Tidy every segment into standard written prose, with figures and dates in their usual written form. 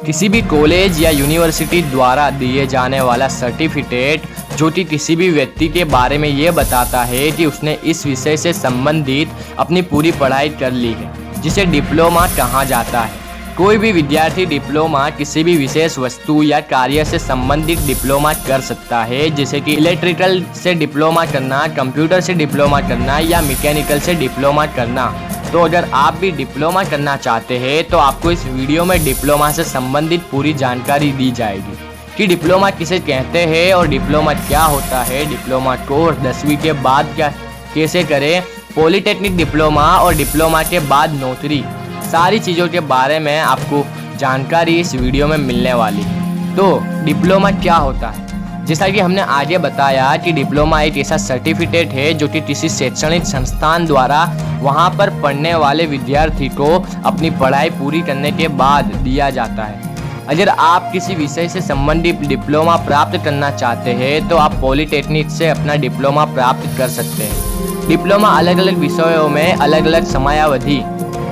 किसी भी कॉलेज या यूनिवर्सिटी द्वारा दिए जाने वाला सर्टिफिकेट जो कि किसी भी व्यक्ति के बारे में ये बताता है कि उसने इस विषय से संबंधित अपनी पूरी पढ़ाई कर ली है, जिसे डिप्लोमा कहा जाता है। कोई भी विद्यार्थी डिप्लोमा किसी भी विशेष वस्तु या कार्य से संबंधित डिप्लोमा कर सकता है, जैसे कि इलेक्ट्रिकल से डिप्लोमा करना, कंप्यूटर से डिप्लोमा करना या मैकेनिकल से डिप्लोमा करना। तो अगर आप भी डिप्लोमा करना चाहते हैं तो आपको इस वीडियो में डिप्लोमा से संबंधित पूरी जानकारी दी जाएगी कि डिप्लोमा किसे कहते हैं और डिप्लोमा क्या होता है, डिप्लोमा कोर्स 10वीं के बाद क्या कैसे करें, पॉलिटेक्निक डिप्लोमा और डिप्लोमा के बाद नौकरी, सारी चीज़ों के बारे में आपको जानकारी इस वीडियो में मिलने वाली है। तो डिप्लोमा क्या होता है? जैसा कि हमने आगे बताया कि डिप्लोमा एक ऐसा सर्टिफिकेट है जो कि किसी शैक्षणिक संस्थान द्वारा वहां पर पढ़ने वाले विद्यार्थी को अपनी पढ़ाई पूरी करने के बाद दिया जाता है। अगर आप किसी विषय से संबंधित डिप्लोमा प्राप्त करना चाहते हैं तो आप पॉलिटेक्निक से अपना डिप्लोमा प्राप्त कर सकते हैं। डिप्लोमा अलग अलग विषयों में अलग अलग समयावधि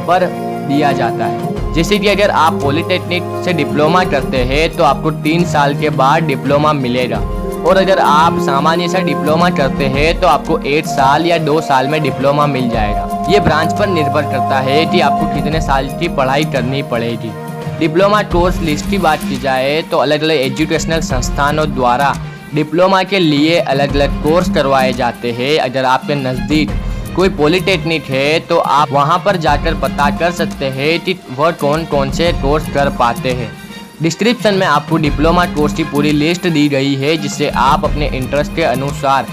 पर दिया जाता है। जैसे कि अगर आप पॉलिटेक्निक से डिप्लोमा करते हैं तो आपको 3 साल के बाद डिप्लोमा मिलेगा, और अगर आप सामान्य से डिप्लोमा करते हैं तो आपको 1 साल या 2 साल में डिप्लोमा मिल जाएगा। ये ब्रांच पर निर्भर करता है कि आपको कितने साल की पढ़ाई करनी पड़ेगी। डिप्लोमा कोर्स लिस्ट की बात की जाए तो अलग अलग एजुकेशनल संस्थानों द्वारा डिप्लोमा के लिए अलग अलग कोर्स करवाए जाते हैं। अगर आपके नज़दीक कोई पॉलिटेक्निक है तो आप वहां पर जाकर पता कर सकते हैं कि वह कौन कौन से कोर्स कर पाते हैं। डिस्क्रिप्शन में आपको डिप्लोमा कोर्स की पूरी लिस्ट दी गई है, जिससे आप अपने इंटरेस्ट के अनुसार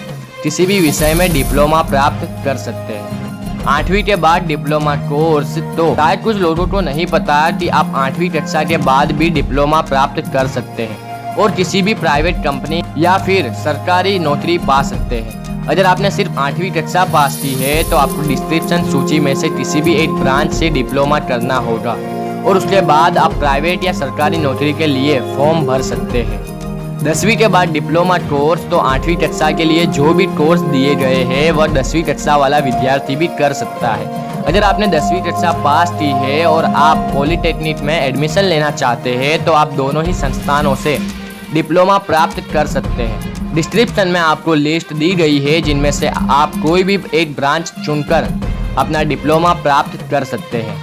किसी भी विषय में डिप्लोमा प्राप्त कर सकते हैं। 8वीं के बाद डिप्लोमा कोर्स, तो शायद कुछ लोगों को नहीं पता कि आप 8वीं कक्षा के बाद भी डिप्लोमा प्राप्त कर सकते हैं और किसी भी प्राइवेट कंपनी या फिर सरकारी नौकरी पा सकते हैं। अगर आपने सिर्फ 8वीं कक्षा पास की है तो आपको डिस्क्रिप्शन सूची में से किसी भी एक ब्रांच से डिप्लोमा करना होगा और उसके बाद आप प्राइवेट या सरकारी नौकरी के लिए फॉर्म भर सकते हैं। 10वीं के बाद डिप्लोमा कोर्स, तो 8वीं कक्षा के लिए जो भी कोर्स दिए गए हैं वह 10वीं कक्षा वाला विद्यार्थी भी कर सकता है। अगर आपने 10वीं कक्षा पास की है और आप पॉलिटेक्निक में एडमिशन लेना चाहते हैं तो आप दोनों ही संस्थानों से डिप्लोमा प्राप्त कर सकते हैं। डिस्क्रिप्शन में आपको लिस्ट दी गई है जिनमें से आप कोई भी एक ब्रांच चुनकर अपना डिप्लोमा प्राप्त कर सकते हैं।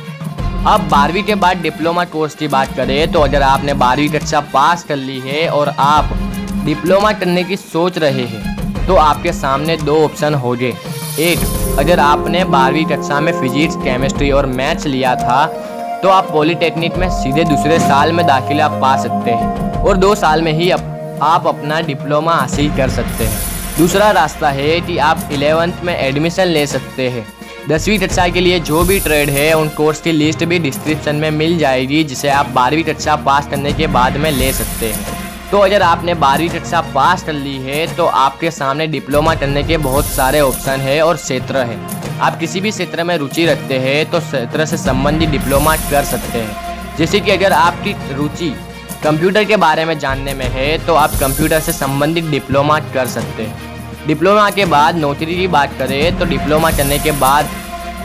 अब 12वीं के बाद डिप्लोमा कोर्स की बात करें तो अगर आपने 12वीं कक्षा पास कर ली है और आप डिप्लोमा करने की सोच रहे हैं तो आपके सामने 2 ऑप्शन होंगे। एक, अगर आपने 12वीं कक्षा में फिजिक्स, केमिस्ट्री और मैथ्स लिया था तो आप पॉलिटेक्निक में सीधे दूसरे साल में दाखिला पा सकते हैं और 2 साल में ही आप अपना डिप्लोमा हासिल कर सकते हैं। दूसरा रास्ता है कि आप 11th में एडमिशन ले सकते हैं। 10वीं कक्षा के लिए जो भी ट्रेड है उन कोर्स की लिस्ट भी डिस्क्रिप्शन में मिल जाएगी, जिसे आप 12वीं कक्षा पास करने के बाद में ले सकते हैं। तो अगर आपने 12वीं कक्षा पास कर ली है तो आपके सामने डिप्लोमा करने के बहुत सारे ऑप्शन है और क्षेत्र है। आप किसी भी क्षेत्र में रुचि रखते हैं तो क्षेत्र से संबंधित डिप्लोमा कर सकते हैं। जैसे कि अगर आपकी रुचि कंप्यूटर के बारे में जानने में है तो आप कंप्यूटर से संबंधित डिप्लोमा कर सकते हैं। डिप्लोमा के बाद नौकरी की बात करें तो डिप्लोमा करने के बाद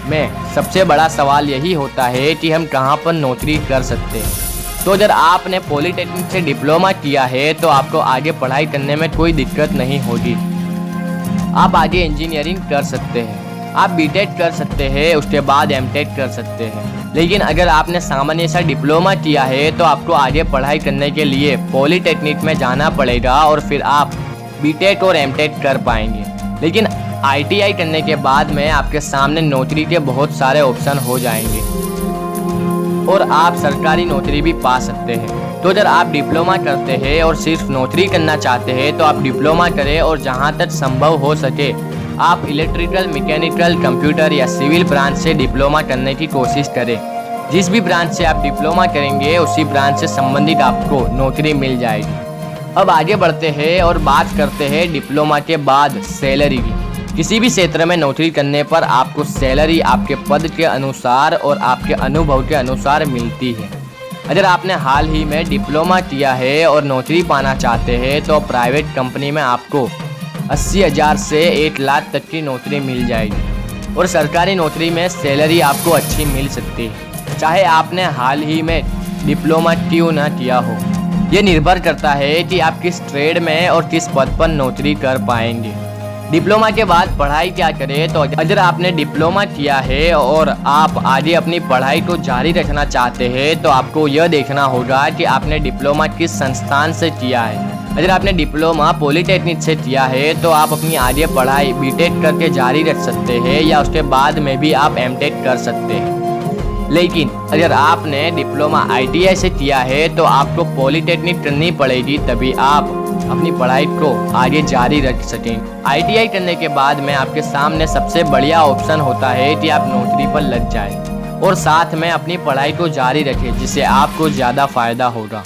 में सबसे बड़ा सवाल यही होता है कि हम कहां पर नौकरी कर सकते हैं। तो अगर आपने पॉलिटेक्निक से डिप्लोमा किया है तो आपको आगे पढ़ाई करने में कोई दिक्कत नहीं होगी। आप आगे इंजीनियरिंग कर सकते हैं, आप बीटेक कर सकते हैं, उसके बाद एमटेक कर सकते हैं। लेकिन अगर आपने सामान्य सा डिप्लोमा किया है तो आपको आगे पढ़ाई करने के लिए पॉलिटेक्निक में जाना पड़ेगा और फिर आप बीटेक और एमटेक कर पाएंगे। लेकिन आईटीआई करने के बाद में आपके सामने नौकरी के बहुत सारे ऑप्शन हो जाएंगे और आप सरकारी नौकरी भी पा सकते हैं। तो अगर आप डिप्लोमा करते हैं और सिर्फ नौकरी करना चाहते हैं तो आप डिप्लोमा करें और जहां तक संभव हो सके आप इलेक्ट्रिकल, मैकेनिकल, कंप्यूटर या सिविल ब्रांच से डिप्लोमा करने की कोशिश करें। जिस भी ब्रांच से आप डिप्लोमा करेंगे उसी ब्रांच से संबंधित आपको नौकरी मिल जाएगी। अब आगे बढ़ते हैं और बात करते हैं डिप्लोमा के बाद सैलरी की। किसी भी क्षेत्र में नौकरी करने पर आपको सैलरी आपके पद के अनुसार और आपके अनुभव के अनुसार मिलती है। अगर आपने हाल ही में डिप्लोमा किया है और नौकरी पाना चाहते हैं तो प्राइवेट कंपनी में आपको 80,000 से 1 लाख तक की नौकरी मिल जाएगी और सरकारी नौकरी में सैलरी आपको अच्छी मिल सकती है। चाहे आपने हाल ही में डिप्लोमा क्यों न किया हो। ये निर्भर करता है कि आप किस ट्रेड में और किस पद पर नौकरी कर पाएंगे। डिप्लोमा के बाद पढ़ाई क्या करें, तो अगर आपने डिप्लोमा किया है और आप आगे अपनी पढ़ाई को जारी रखना चाहते हैं तो आपको यह देखना होगा कि आपने डिप्लोमा किस संस्थान से किया है। अगर आपने डिप्लोमा पॉलिटेक्निक से किया है तो आप अपनी आगे पढ़ाई बीटेक करके जारी रख सकते हैं या उसके बाद में भी आप एमटेक कर सकते हैं। लेकिन अगर आपने डिप्लोमा आईटीआई से किया है तो आपको पॉलिटेक्निक करनी पड़ेगी, तभी आप अपनी पढ़ाई को आगे जारी रख सकें। आईटीआई करने के बाद में आपके सामने सबसे बढ़िया ऑप्शन होता है कि आप नौकरी पर लग जाएं और साथ में अपनी पढ़ाई को जारी रखें, जिससे आपको ज़्यादा फायदा होगा।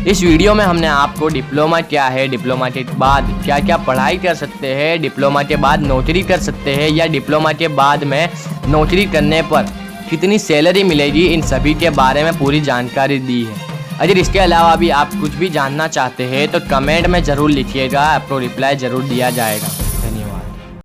इस वीडियो में हमने आपको डिप्लोमा क्या है, डिप्लोमा के बाद क्या क्या पढ़ाई कर सकते हैं, डिप्लोमा के बाद नौकरी कर सकते हैं या डिप्लोमा के बाद में नौकरी करने पर कितनी सैलरी मिलेगी, इन सभी के बारे में पूरी जानकारी दी है। अगर इसके अलावा भी आप कुछ भी जानना चाहते हैं तो कमेंट में ज़रूर लिखिएगा, आपको रिप्लाई ज़रूर दिया जाएगा।